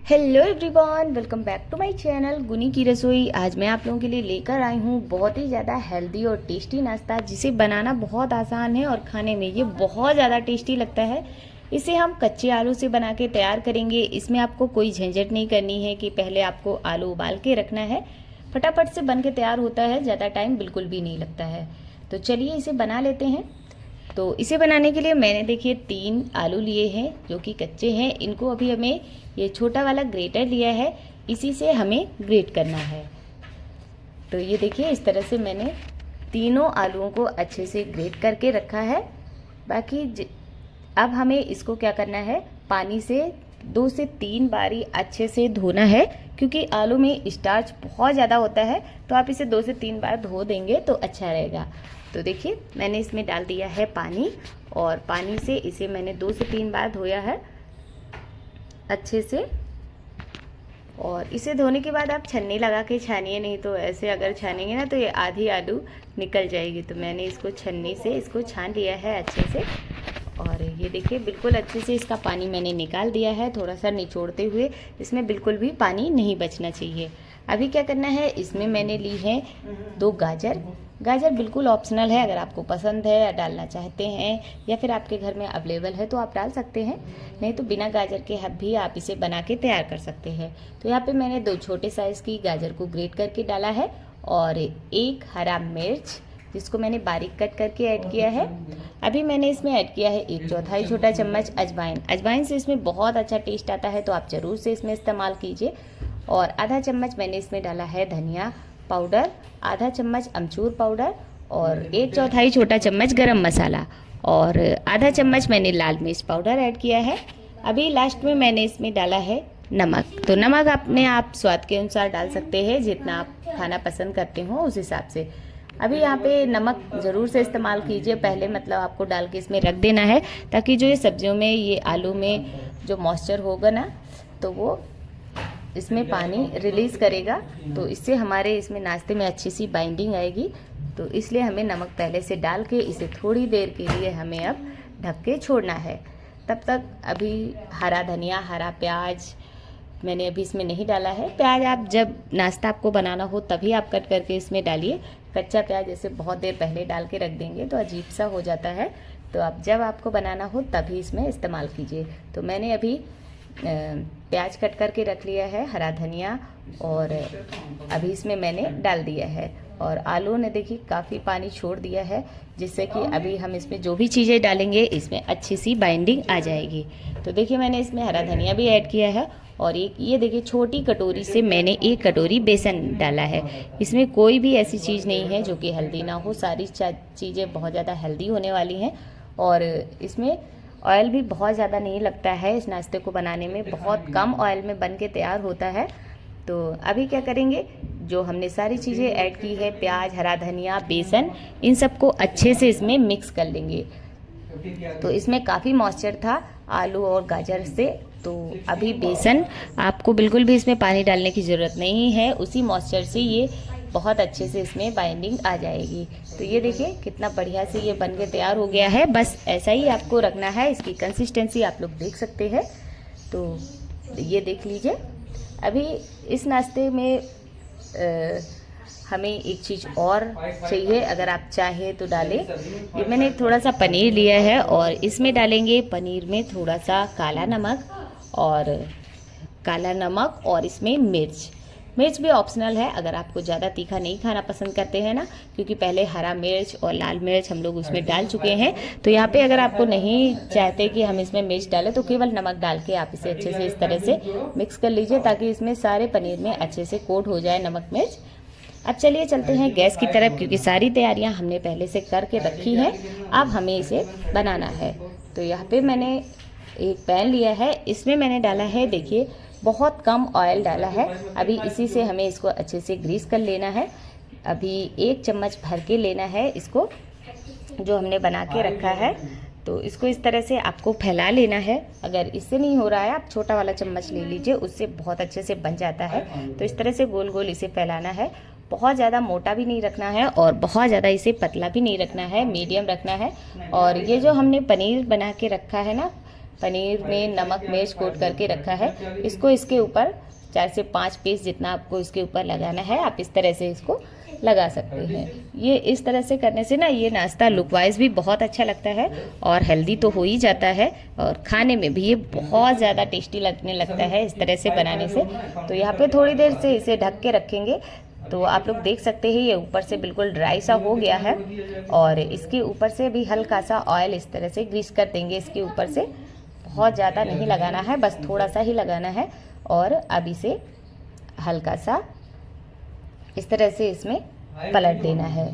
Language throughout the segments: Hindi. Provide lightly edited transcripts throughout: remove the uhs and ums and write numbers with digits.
Hello everyone, welcome back to my channel Guni ki रसोई। आज मैं आप लोगों के लिए लेकर आई हूँ बहुत ही ज़्यादा हेल्दी और टेस्टी नाश्ता, जिसे बनाना बहुत आसान है और खाने में ये बहुत ज़्यादा टेस्टी लगता है। इसे हम कच्चे आलू से बना के तैयार करेंगे। इसमें आपको कोई झंझट नहीं करनी है कि पहले आपको आलू उबाल के रखना है। फटाफट से बन के तैयार होता है, ज़्यादा टाइम बिल्कुल भी नहीं लगता है। तो चलिए इसे बना लेते हैं। तो इसे बनाने के लिए मैंने देखिए 3 आलू लिए हैं जो कि कच्चे हैं। इनको अभी हमें ये छोटा वाला ग्रेटर लिया है, इसी से हमें ग्रेट करना है। तो ये देखिए इस तरह से मैंने तीनों आलूओं को अच्छे से ग्रेट करके रखा है। बाकी अब हमें इसको क्या करना है, पानी से 2 से 3 बारी अच्छे से धोना है, क्योंकि आलू में स्टार्च बहुत ज़्यादा होता है। तो आप इसे 2 से 3 बार धो देंगे तो अच्छा रहेगा। तो देखिए मैंने इसमें डाल दिया है पानी, और पानी से इसे मैंने 2 से 3 बार धोया है अच्छे से। और इसे धोने के बाद आप छन्नी लगा के छानिए, नहीं तो ऐसे अगर छानेंगे ना तो ये आधी आलू निकल जाएगी। तो मैंने इसको छन्नी से इसको छान लिया है अच्छे से। और ये देखिए बिल्कुल अच्छे से इसका पानी मैंने निकाल दिया है, थोड़ा सा निचोड़ते हुए। इसमें बिल्कुल भी पानी नहीं बचना चाहिए। अभी क्या करना है, इसमें मैंने ली है 2 गाजर। गाजर बिल्कुल ऑप्शनल है, अगर आपको पसंद है या डालना चाहते हैं या फिर आपके घर में अवेलेबल है तो आप डाल सकते हैं, नहीं तो बिना गाजर के भी आप इसे बना के तैयार कर सकते हैं। तो यहाँ पे मैंने 2 छोटे साइज़ की गाजर को ग्रेट करके डाला है, और 1 हरा मिर्च जिसको मैंने बारीक कट करके ऐड किया है। अभी मैंने इसमें ऐड किया है 1/4 छोटा चम्मच अजवाइन। अजवाइन से इसमें बहुत अच्छा टेस्ट आता है, तो आप ज़रूर से इसमें इस्तेमाल कीजिए। और आधा चम्मच मैंने इसमें डाला है धनिया पाउडर, आधा चम्मच अमचूर पाउडर, और 1/4 छोटा चम्मच गरम मसाला, और आधा चम्मच मैंने लाल मिर्च पाउडर ऐड किया है। अभी लास्ट में मैंने इसमें डाला है नमक। तो नमक अपने आप स्वाद के अनुसार डाल सकते हैं, जितना आप खाना पसंद करते हो उस हिसाब से। अभी यहाँ पे नमक ज़रूर से इस्तेमाल कीजिए, पहले मतलब आपको डाल के इसमें रख देना है, ताकि जो ये सब्जियों में ये आलू में जो मॉइस्चर होगा ना, तो वो इसमें पानी रिलीज़ करेगा। तो इससे हमारे इसमें नाश्ते में अच्छी सी बाइंडिंग आएगी। तो इसलिए हमें नमक पहले से डाल के इसे थोड़ी देर के लिए हमें अब ढक के छोड़ना है। तब तक अभी हरा धनिया, हरा प्याज मैंने अभी इसमें नहीं डाला है। प्याज आप जब नाश्ता आपको बनाना हो तभी आप कट करके इसमें डालिए। कच्चा प्याज जैसे बहुत देर पहले डाल के रख देंगे तो अजीब सा हो जाता है। तो आप जब आपको बनाना हो तभी इसमें इस्तेमाल कीजिए। तो मैंने अभी प्याज कट करके रख लिया है, हरा धनिया, और अभी इसमें मैंने डाल दिया है। और आलू ने देखिए काफ़ी पानी छोड़ दिया है, जिससे कि अभी हम इसमें जो भी चीज़ें डालेंगे इसमें अच्छी सी बाइंडिंग आ जाएगी। तो देखिए मैंने इसमें हरा धनिया भी ऐड किया है, और एक ये देखिए छोटी कटोरी से मैंने 1 कटोरी बेसन डाला है। इसमें कोई भी ऐसी चीज़ नहीं है जो कि हेल्दी ना हो, सारी चीज़ें बहुत ज़्यादा हेल्दी होने वाली हैं। और इसमें ऑयल भी बहुत ज़्यादा नहीं लगता है, इस नाश्ते को बनाने में बहुत कम ऑयल में बन के तैयार होता है। तो अभी क्या करेंगे, जो हमने सारी चीज़ें ऐड की है, प्याज, हरा धनिया, बेसन, इन सबको अच्छे से इसमें मिक्स कर लेंगे। तो इसमें काफ़ी मॉइस्चर था आलू और गाजर से, तो अभी बेसन आपको बिल्कुल भी इसमें पानी डालने की ज़रूरत नहीं है, उसी मॉइस्चर से ये बहुत अच्छे से इसमें बाइंडिंग आ जाएगी। तो ये देखिए कितना बढ़िया से ये बन के तैयार हो गया है। बस ऐसा ही आपको रखना है, इसकी कंसिस्टेंसी आप लोग देख सकते हैं। तो ये देख लीजिए। अभी इस नाश्ते में हमें एक चीज़ और चाहिए, अगर आप चाहें तो डालें। ये मैंने थोड़ा सा पनीर लिया है, और इसमें डालेंगे पनीर में थोड़ा सा काला नमक, और इसमें मिर्च भी ऑप्शनल है, अगर आपको ज़्यादा तीखा नहीं खाना पसंद करते हैं ना, क्योंकि पहले हरा मिर्च और लाल मिर्च हम लोग उसमें डाल चुके हैं। तो यहाँ पे अगर आपको नहीं चाहते कि हम इसमें मिर्च डालें तो केवल नमक डाल के आप इसे अच्छे से इस तरह से मिक्स कर लीजिए, ताकि इसमें सारे पनीर में अच्छे से कोट हो जाए नमक मिर्च। अब चलिए चलते हैं गैस की तरफ, क्योंकि सारी तैयारियां हमने पहले से करके रखी हैं। अब हमें इसे बनाना है। तो यहाँ पे मैंने एक पैन लिया है, इसमें मैंने डाला है, देखिए बहुत कम ऑयल डाला है। अभी इसी से हमें इसको अच्छे से ग्रीस कर लेना है। अभी 1 चम्मच भर के लेना है इसको, जो हमने बना के रखा है। तो इसको इस तरह से आपको फैला लेना है। अगर इससे नहीं हो रहा है, आप छोटा वाला चम्मच ले लीजिए, उससे बहुत अच्छे से बन जाता है। तो इस तरह से गोल गोल इसे फैलाना है। बहुत ज़्यादा मोटा भी नहीं रखना है और बहुत ज़्यादा इसे पतला भी नहीं रखना है, मीडियम रखना है। और ये जो हमने पनीर बना के रखा है ना, पनीर में नमक मिर्च कोट करके रखा है। इसको इसके ऊपर 4 से 5 पीस जितना आपको इसके ऊपर लगाना है, आप इस तरह से इसको लगा सकते हैं। ये इस तरह से करने से ना ये नाश्ता लुक वाइज भी बहुत अच्छा लगता है और हेल्दी तो हो ही जाता है और खाने में भी ये बहुत ज़्यादा टेस्टी लगने लगता है इस तरह से बनाने से। तो यहाँ पे थोड़ी देर से इसे ढक के रखेंगे। तो आप लोग देख सकते हैं ये ऊपर से बिल्कुल ड्राई सा हो गया है और इसके ऊपर से भी हल्का सा ऑयल इस तरह से ग्रीस कर देंगे। इसके ऊपर से बहुत ज़्यादा नहीं लगाना है, बस थोड़ा सा ही लगाना है। और अब इसे हल्का सा इस तरह से इसमें पलट देना है।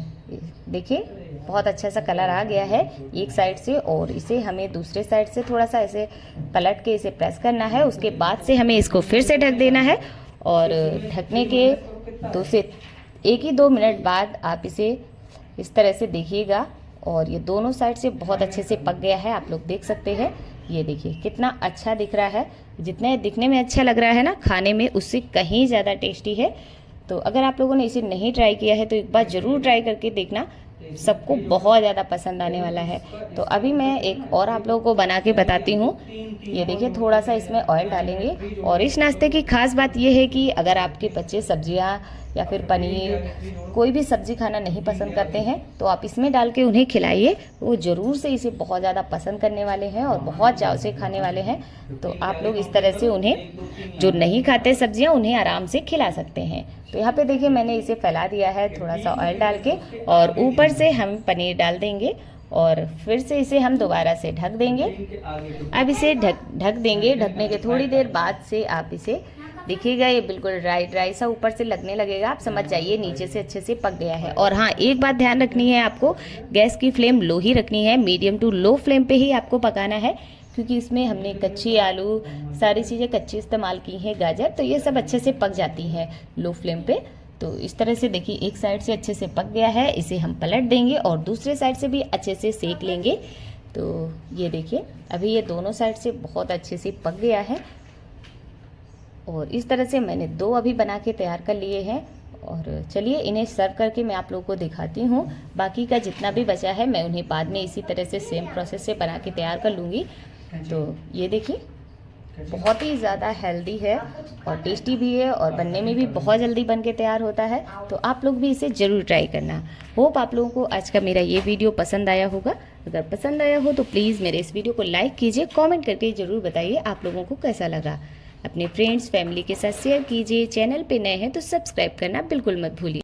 देखिए बहुत अच्छा सा कलर आ गया है एक साइड से, और इसे हमें दूसरे साइड से थोड़ा सा ऐसे पलट के इसे प्रेस करना है। उसके बाद से हमें इसको फिर से ढक देना है और ढकने के 2 से 1-2 मिनट बाद आप इसे इस तरह से देखिएगा और ये दोनों साइड से बहुत अच्छे से पक गया है। आप लोग देख सकते हैं, ये देखिए कितना अच्छा दिख रहा है। जितना दिखने में अच्छा लग रहा है ना, खाने में उससे कहीं ज़्यादा टेस्टी है। तो अगर आप लोगों ने इसे नहीं ट्राई किया है तो एक बार ज़रूर ट्राई करके देखना, सबको बहुत ज़्यादा पसंद आने वाला है। तो अभी मैं एक और आप लोगों को बना के बताती हूँ। ये देखिए थोड़ा सा इसमें ऑयल डालेंगे और इस नाश्ते की खास बात ये है कि अगर आपके बच्चे सब्जियाँ या फिर पनीर कोई भी सब्जी खाना नहीं पसंद करते हैं तो आप इसमें डाल के उन्हें खिलाइए, वो ज़रूर से इसे बहुत ज़्यादा पसंद करने वाले हैं और बहुत चाव से खाने वाले हैं। तो आप लोग इस तरह से उन्हें, जो नहीं खाते सब्जियां, उन्हें आराम से खिला सकते हैं। तो यहाँ पे देखिए मैंने इसे फैला दिया है थोड़ा सा ऑयल डाल के और ऊपर से हम पनीर डाल देंगे और फिर से इसे हम दोबारा से ढक देंगे। अब इसे ढक देंगे। ढकने के थोड़ी देर बाद से आप इसे देखिएगा, ये बिल्कुल ड्राई सा ऊपर से लगने लगेगा। आप समझ जाइए नीचे से अच्छे से पक गया है। और हाँ, एक बात ध्यान रखनी है आपको, गैस की फ्लेम लो ही रखनी है, मीडियम टू लो फ्लेम पे ही आपको पकाना है, क्योंकि इसमें हमने कच्ची आलू सारी चीज़ें कच्ची इस्तेमाल की हैं, गाजर, तो ये सब अच्छे से पक जाती हैं लो फ्लेम पे। तो इस तरह से देखिए एक साइड से अच्छे से पक गया है, इसे हम पलट देंगे और दूसरे साइड से भी अच्छे से सेक लेंगे। तो ये देखिए अभी ये दोनों साइड से बहुत अच्छे से पक गया है और इस तरह से मैंने 2 अभी बना के तैयार कर लिए हैं। और चलिए इन्हें सर्व करके मैं आप लोगों को दिखाती हूँ। बाकी का जितना भी बचा है मैं उन्हें बाद में इसी तरह से सेम प्रोसेस से बना के तैयार कर लूँगी। तो ये देखिए बहुत ही ज़्यादा हेल्दी है और टेस्टी भी है और बनने में भी बहुत जल्दी बन के तैयार होता है। तो आप लोग भी इसे ज़रूर ट्राई करना। होप आप लोगों को आज का मेरा ये वीडियो पसंद आया होगा। अगर पसंद आया हो तो प्लीज़ मेरे इस वीडियो को लाइक कीजिए, कमेंट करके ज़रूर बताइए आप लोगों को कैसा लगा। अपने फ्रेंड्स फैमिली के साथ शेयर कीजिए। चैनल पे नए हैं तो सब्सक्राइब करना बिल्कुल मत भूलिए।